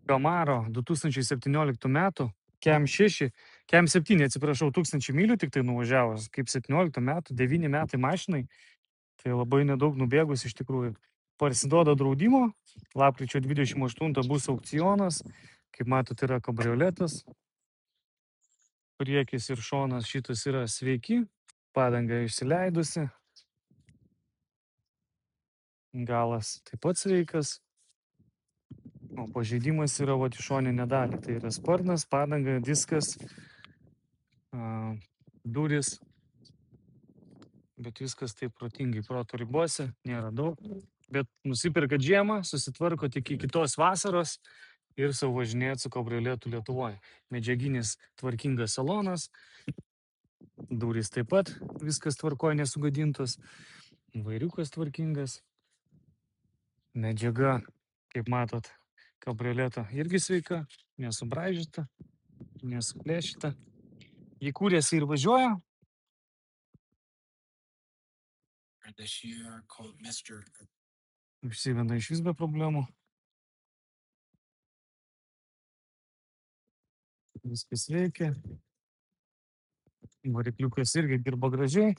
Camaro 2017 metų, Kem 7, atsiprašau, 1000 mylių tik tai nuvažiavus, kaip 17 metų, 9 metai mašinai, tai labai nedaug nubėgus iš tikrųjų. Parsiduoda draudimo, lapkričio 28 bus aukcionas, kaip matot, yra kabrioletas, priekis ir šonas šitas yra sveiki, padanga išsileidusi, galas taip pat sveikas. O pažeidimas yra vat į šoninę dalį. Tai yra sparnas, padanga, diskas, durys. Bet viskas taip protingai, proto ribose, nėra daug. Bet nusipirkat žiemą, susitvarkot iki kitos vasaros ir sau važinėjat su kabrioletu Lietuvoje. Medžiaginis tvarkingas salonas, durys taip pat, viskas tvarkoja, nesugadintos. Vairiukas tvarkingas. Medžiaga, kaip matot, kabrioleto irgi sveika, nesubraižyta, nesuplėšyta. Jį kūrėsi ir važiuoja. Išsiveda iš vis be problemų. Viskas veikia. Varikliukas irgi dirba gražiai.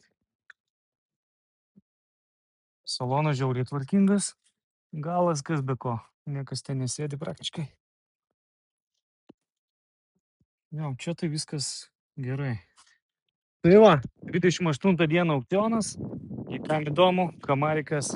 Salonas žiauriai tvarkingas. Galas kas be ko. Niekas ten nesėdi praktiškai. Jo, čia tai viskas gerai. Tai va, 28 dieną aukcionas. Jei kam įdomu, Kamarikas